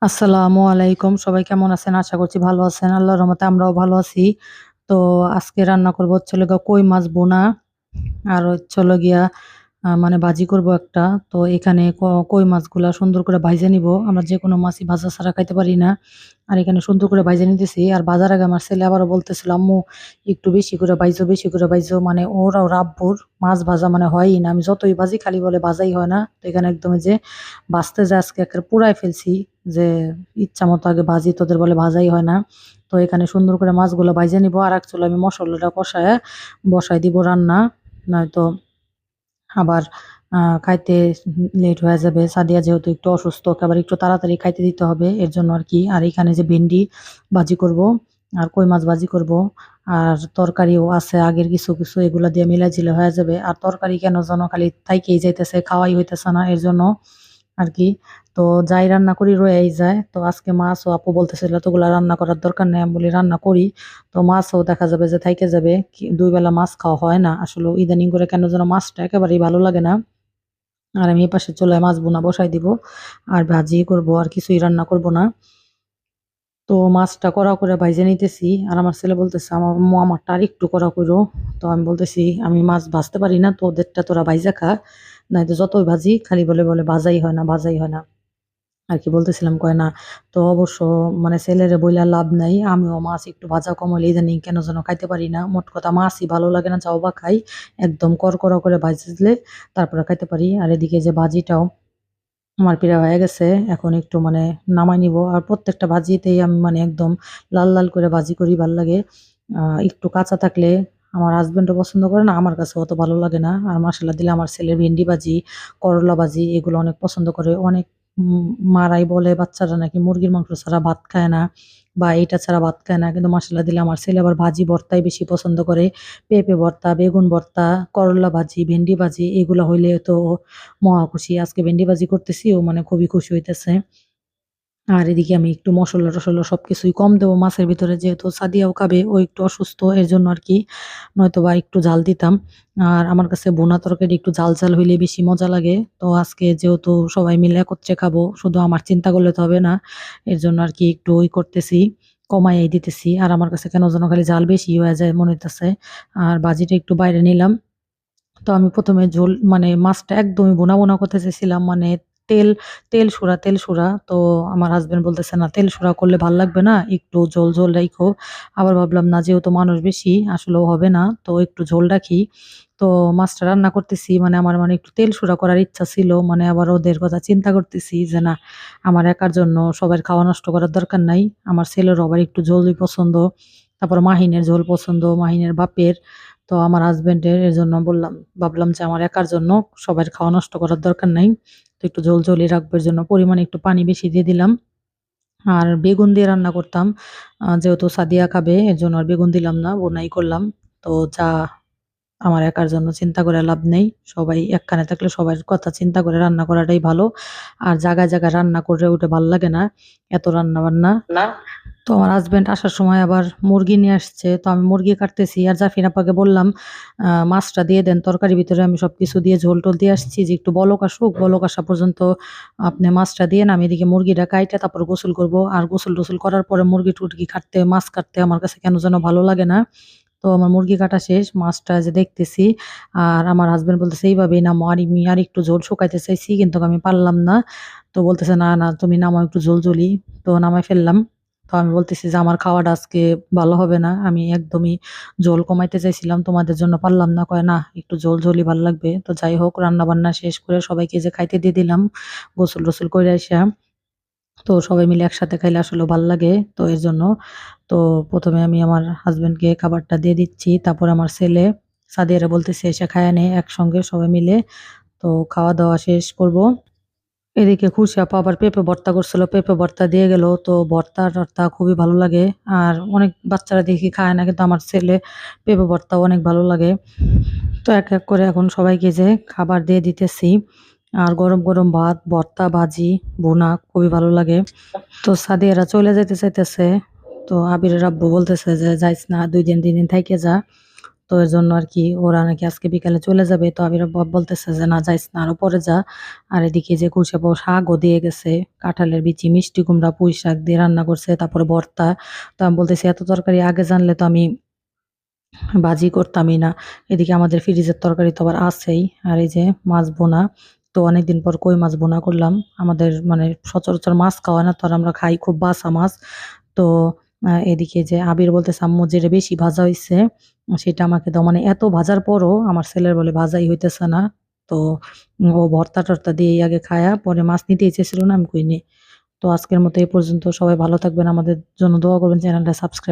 আসসালামু আলাইকুম। সবাই কেমন আছেন? আশা করছি ভালো আছেন। আল্লাহর রহমতে আমরাও ভালো আছি। তো আজকে রান্না করব হচ্ছে হলো গিয়া কই মাছ ভুনা আর হচ্ছে হলো গিয়া মানে ভাজি করব একটা। তো এখানে কই মাছগুলা সুন্দর করে ভাইজা নিব। আমরা যেকোনো মাছই ভাজা ছাড়া খাইতে পারি না। আর এখানে সুন্দর করে ভাইজা নিতেছি। আর ভাজার আগে আমার ছেলে আবারও বলতেছিল, "আম্মু একটু বেশি করে ভাইজো, বেশি করে ভাইজো।" মানে ওর আব্বুর মাছ ভাজা মানে হয়ই না। আমি যতই ভাজি খালি বলে ভাজাই হয় না। তো এখানে একদম এই যে ভাজতে যেয়ে আজকে একেবারে পুড়ায় ফেলছি। যে ইচ্ছামতো আগে ভাজি, তোদের বলে ভাজাই হয় না। তো এখানে সুন্দর করে মাছগুলো ভাইজা নিব। আরেক চুলায় আমি মসলাটা কষায়া বসায় দিব রান্না। নয়তো আবার খাইতে লেট হয়ে যাবে। সাদিয়া যেহেতু একটু অসুস্থ, ওকে আবার একটু তাড়াতাড়ি খাইতে দিতে হবে। এর জন্য আরকি। আর এখানে যে ভেন্ডি ভাজি করব, আর কই মাছ ভাজি করব। আর তরকারিও আছে আগের কিছু এগুলা দিয়ে মিলাই-ঝিলাই হয়ে যাবে। আর তরকারি কেন যেন খালি থাইকাই যাইতেছে, খাওয়াই হইতেছে না। এর জন্য আরকি। তো যাই রান্না করি রয়েই যায়। তো আজকে মাছও আপু বলতেছিল, "এতগুলা রান্না করার দরকার নেই।" আমি বলি, "রান্না করি।" তো মাছও দেখা যাবে যে থাইকা যাবে। ২ বেলা মাছ খাওয়া হয় না। আসলেও ইদানিং করে কেন যেন মাছটা একেবারেই ভালো লাগে না। আর আমি এপাশে চুলায় মাছ ভুনা বসায় দিব। আর ভাজি করব, আর কিছুই রান্না করব না। তো মাছটা কড়া করে ভাইজা নিতেছি। আর আমার ছেলে বলতেছে, "আম্মু আমারটা আরেকটু কড়া কইরো।" তো আমি বলতেছি, "আমি মাছ ভাজতে পারি না। তোদেরটা তোরা ভাইজা খা। নাইতো যতই ভাজি খালি বলে ভাজাই হয় না, ভাজাই হয় না।" আরকি বলতেছিলাম, কয় না। তো অবশ্য মানে ছেলেরে বইলা লাভ নাই। আমিও মাছ একটু ভাজা কম হইলে ইদানিং কেন যেন খাইতে পারি না। মোট কথা মাছই ভালো লাগে না, যাও বা খাই। একদম কড়কড়া করে ভাজলে তারপরে খাইতে পারি। আর এদিকে যে ভাজিটাও আমার প্রায় হয়ে গেছে। এখন একটু মানে নামায় নিবো। আর প্রত্যেকটা ভাজিতেই আমি মানে একদম লাল করে ভাজি করি, ভাল লাগে। একটু কাঁচা থাকলে আমার হাসব্যান্ডও পছন্দ করে না, আমার কাছেও অত ভালো লাগে না। আর মসলা দিলে আমার ছেলে ভেন্ডি ভাজি, করলা ভাজি এগুলো অনেক পছন্দ করে। অনেক মারাই বলে বাচ্চারা নাকি মুরগির মাংস ছাড়া ভাত খায় না বা এইটা ছাড়া ভাত খায় না। কিন্তু মসলা দিলে আমার ছেলে আবার ভাজি ভর্তাই বেশি পছন্দ করে। পেঁপে ভর্তা, বেগুন ভর্তা, করলা ভাজি, ভেন্ডি ভাজি এগুলো হইলে তো মহা খুশি। আজকে ভেন্ডি ভাজি করতেছি, ও মানে খুবই খুশি হইতেছে। আর এদিকে আমি একটু মসলা-টসলা সবকিছুই কম দেবো মাছের ভিতরে, যেহেতু সাদিয়াও খাবে, ও একটু অসুস্থ এর জন্য আরকি। নয়তোবা একটু ঝাল দিতাম। আর আমার কাছে ভুনা তরকারি একটু ঝাল হইলে বেশি মজা লাগে। তো আজকে যেহেতু সবাই মিলে একত্রে খাবো, শুধু আমার চিন্তা করলে তো হবে না। এর জন্য আরকি একটু করতেছি, কমাইয়াই দিতেছি। আর আমার কাছে কেন যেন খালি ঝাল বেশি হয়ে যায় মনে হইতেছে। আর ভাজিটা একটু বাইরে নিলাম। তো আমি ১ম এ ঝোল মানে মাছটা একদমই ভুনা করতে চাইছিলাম। মানে তেল, তেল সুরা। তো আমার হাসব্যান্ড বলতেছে, "না, তেল সুরা করলে ভাল লাগবে না। একটু ঝোল রাইখো।" আবার ভাবলাম না, যেহেতু মানুষ বেশি আসলেও হবে না। তো একটু ঝোল রাখি। তো মাছটা রান্না করতেছি মানে আমার মানে একটু তেল সুরা করার ইচ্ছা ছিল। মানে আবার ওদের কথা চিন্তা করতেছি যে না, আমার একার জন্য সবার খাওয়া নষ্ট করার দরকার নাই। আমার ছেলেরও আবার একটু ঝোলই পছন্দ। তারপর মাহিনের ঝোল পছন্দ, মাহিনের বাপের। তো আমার হাসব্যান্ডের, এজন্য ভাবলাম যে আমার একার জন্য সবার খাওয়া নষ্ট করার দরকার নাই। তো একটু ঝোলই রাখবো, এর জন্য পরিমাণে একটু পানি বেশি দিয়ে দিলাম। আর বেগুন দিয়ে রান্না করতাম। যেহেতু সাদিয়া খাবে এর জন্য আর বেগুন দিলাম না, ভুনাই করলাম। তো যা, আমার একার জন্য চিন্তা করে লাভ নেই। সবাই একখানে থাকলে সবার কথা চিন্তা করে রান্না করাটাই ভালো। আর জায়গায় রান্না করে উঠে ভাল লাগে না। এত রান্না-বান্না। না? তো আমার হাসব্যান্ড আসার সময় আবার মুরগি নিয়ে আসছে। তো আমি মুরগি কাটতেছি। আর জাফিন আপাকে বললাম, মাছটা দিয়ে দেন তরকারির ভিতরে। আমি সবকিছু দিয়ে ঝোল-টোল দিয়ে আসছি যে একটু বলক আসুক। বলক আসা পর্যন্ত আপনি মাছটা দিয়েন। আমি এদিকে মুরগিটা কাইটা তারপর গোসল করব। আর গোসল-টোসল করার পরে মুরগি-টুরগি কাটতে, মাছ কাটতে আমার কাছে কেন যেন ভালো লাগে না। তো আমার মুরগি কাটা শেষ। মাছটা যে দেখতেছি। আর আমার হাসব্যান্ড বলতেছে, "এইভাবেই নামাও।" আর আমি আরেকটু ঝোল শুকাইতে চাইছি কিন্তু আমি পারলাম না। তো বলতেছে, "না, তুমি নামাও একটু ঝোল-ঝোলই।" তো নামায় ফেললাম। তো আমি বলতেছি যে, "আমার খাওয়াটা আজকে ভালো হবে না। আমি একদমই ঝোল কমাইতে চাইছিলাম। তোমাদের জন্য পারলাম না।" কয়, "না, একটু ঝোলই ভাল লাগবে।" তো যাই হোক, রান্না-বান্না শেষ করে সবাইকে যে খাইতে দিয়ে দিলাম গোসল-টোসল কইরা আইসা। তো সবাই মিলে একসাথে খাইলে আসলেও ভাল লাগে। তো এর জন্য তো ১ম এ আমি আমার হাসব্যান্ডকে খাবারটা দিয়ে দিচ্ছি। তারপরে আমার ছেলে, সাদিয়ারে বলতেছি, "এসে খাইয়া নে একসঙ্গে সবাই মিলে।" তো খাওয়া-দাওয়া শেষ করব। এদিকে খুশি আপা আবার পেঁপে ভর্তা করছিল। পেঁপে ভর্তা দিয়ে গেল। তো ভর্তা-টর্তা খুবই ভালো লাগে। আর অনেক বাচ্চারা দেখি খায় না। কিন্তু আমার ছেলে পেঁপে ভর্তাও অনেক ভালো লাগে। তো এক করে এখন সবাইকে যে খাবার দিয়ে দিতেছি। আর গরম ভাত, ভর্তা, ভাজি, ভুনা খুবই ভালো লাগে। তো সাদিয়ারা চলে যাইতে চাইতেছে। তো আবিরের আব্বু বলতেছে যে, "যাইস না, ২ দিন ৩ দিন থাইকা যা।" তো এর জন্য আরকি ওরা নাকি আজকে বিকালে চলে যাবে। তো আবির বলতেছে যে, "না যাইস না, আরো পরে যা।" আর এদিকে যে কুলসা শাকও দিয়ে গেছে। কাঁঠালের বিচি, মিষ্টি কুমড়া, পুঁই শাক দিয়ে রান্না করছে, তারপরে ভর্তা। তো আমি বলতেছি, "এত তরকারি আগে জানলে তো আমি ভাজি করতামই না।" এদিকে আমাদের ফ্রিজের তরকারি তো আবার আছেই। আর এই যে মাছ ভুনা। তো অনেকদিন পর কই মাছ ভুনা করলাম। আমাদের মানে সচরাচর মাছ খাওয়া হয় না। তো আর আমরা খাই খুব বাছা মাছ। তো এদিকে যে আবির বলতেছে, "আম্মু যেটা বেশি ভাজা হইছে সেটা আমাকে দাও।" মানে এত ভাজার পরও আমার ছেলের বলে ভাজাই হইতেছে না। তো ও ভর্তা-টর্তা দিয়েই আগে খায়া পরে মাছ নিতেই চেয়েছিল না, আমি কই নে। তো আজকের মতো এই পর্যন্ত। সবাই ভালো থাকবেন। আমাদের জন্য দোয়া করবেন। চ্যানেলটা সাবস্ক্রাইব